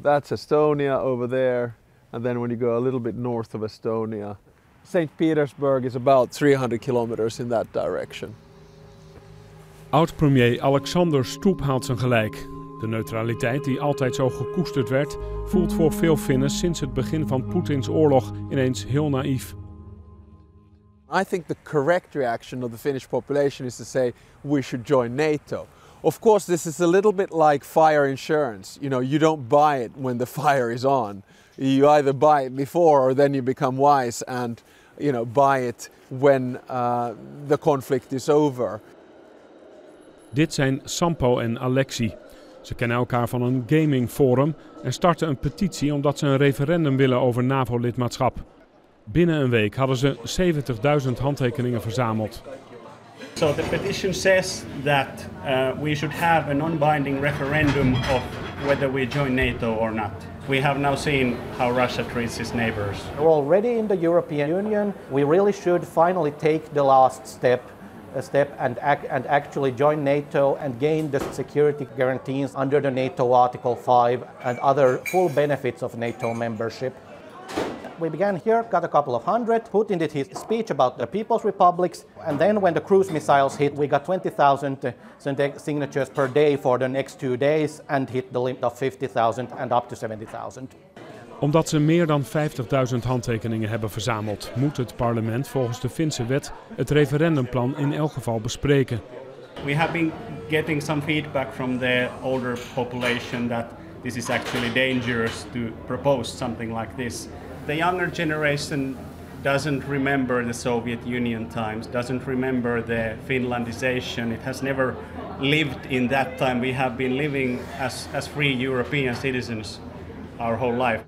That's Estonia over there, and then when you go a little bit north of Estonia, St. Petersburg is about 300 kilometers in that direction. Oud-premier Alexander Stubb haalt zijn gelijk. De neutraliteit die altijd zo gekoesterd werd, voelt voor veel Finnen sinds het begin van Poetins oorlog ineens heel naïef. I think the correct reaction of the Finnish population is to say we should join NATO. Of course, this is a little bit like fire insurance. You know, you don't buy it when the fire is on. You either buy it before or then you become wise and, you know, buy it when the conflict is over. Dit zijn Sampo en Alexi. Ze kennen elkaar van een gamingforum en starten een petitie omdat ze een referendum willen over NAVO-lidmaatschap. Binnen een week hadden ze 70.000 handtekeningen verzameld. So the petition says that we should have a non-binding referendum of whether we join NATO or not. We have now seen how Russia treats its neighbors. We're already in the European Union. We really should finally take the last step and actually join NATO and gain the security guarantees under the NATO Article 5 and other full benefits of NATO membership. We began here, got a couple of hundred. Putin did his speech about the People's Republics, and then when the cruise missiles hit, we got 20,000 signatures per day for the next 2 days and hit the limit of 50,000 and up to 70,000. Omdat ze meer dan 50.000 handtekeningen hebben verzameld, moet het parlement volgens de Finse wet het referendumplan in elk geval bespreken. We have been getting some feedback from the older population that this is actually dangerous to propose something like this. The younger generation doesn't remember the Soviet Union times, doesn't remember the Finlandization. It has never lived in that time. We have been living as free European citizens our whole life.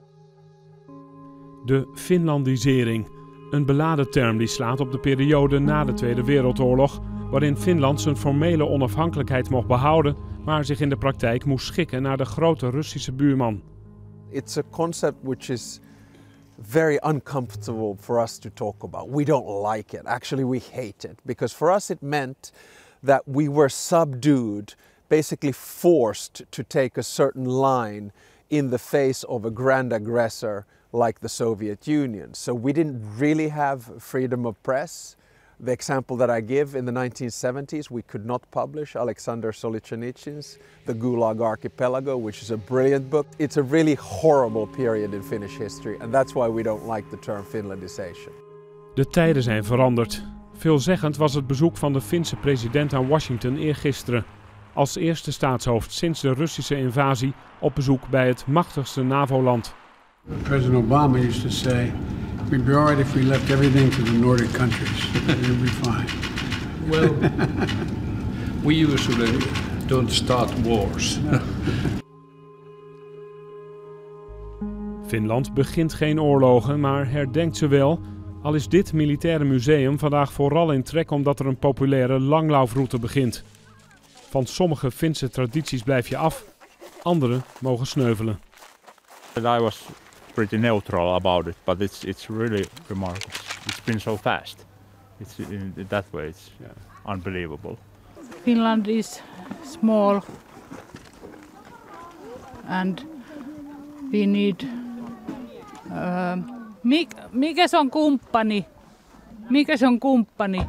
De Finlandisering, een beladen term die slaat op de periode na de Tweede Wereldoorlog, waarin Finland zijn formele onafhankelijkheid mocht behouden, maar zich in de praktijk moest schikken naar de grote Russische buurman. It's a concept which is very uncomfortable for us to talk about. We don't like it. Actually, we hate it. Because for us it meant that we were subdued, basically forced to take a certain line in the face of a grand aggressor like the Soviet Union. So we didn't really have freedom of press. The example that I give, in the 1970s, we could not publish Alexander Solzhenitsyn's The Gulag Archipelago, which is a brilliant book. It's a really horrible period in Finnish history, and that's why we don't like the term Finlandization. De tijden zijn veranderd. Veelzeggend was het bezoek van de Finse president aan Washington eergisteren. Als eerste staatshoofd sinds de Russische invasie op bezoek bij het machtigste NAVO-land. President Obama used to say, we'd be all right if we left everything to the Nordic countries. We'd be fine. Well, we usually don't start wars. Finland begint geen oorlogen, maar herdenkt ze wel. Al is dit militaire museum vandaag vooral in trek omdat er een populaire langlaufroute begint. Van sommige Finse tradities blijf je af, andere mogen sneuvelen. I was pretty neutral about it, but it's really remarkable. It's been so fast. It's in that way it's unbelievable. Finland is small and we need mikä se on kumppani? Mikä se on kumppani?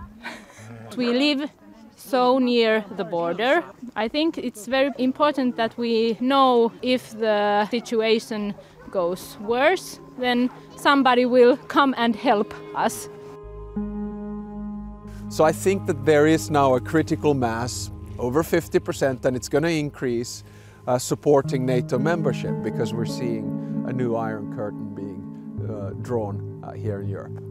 We live so near the border. I think it's very important that we know if the situation goes worse, then somebody will come and help us. So I think that there is now a critical mass, over 50%, and it's going to increase, supporting NATO membership because we're seeing a new Iron Curtain being drawn here in Europe.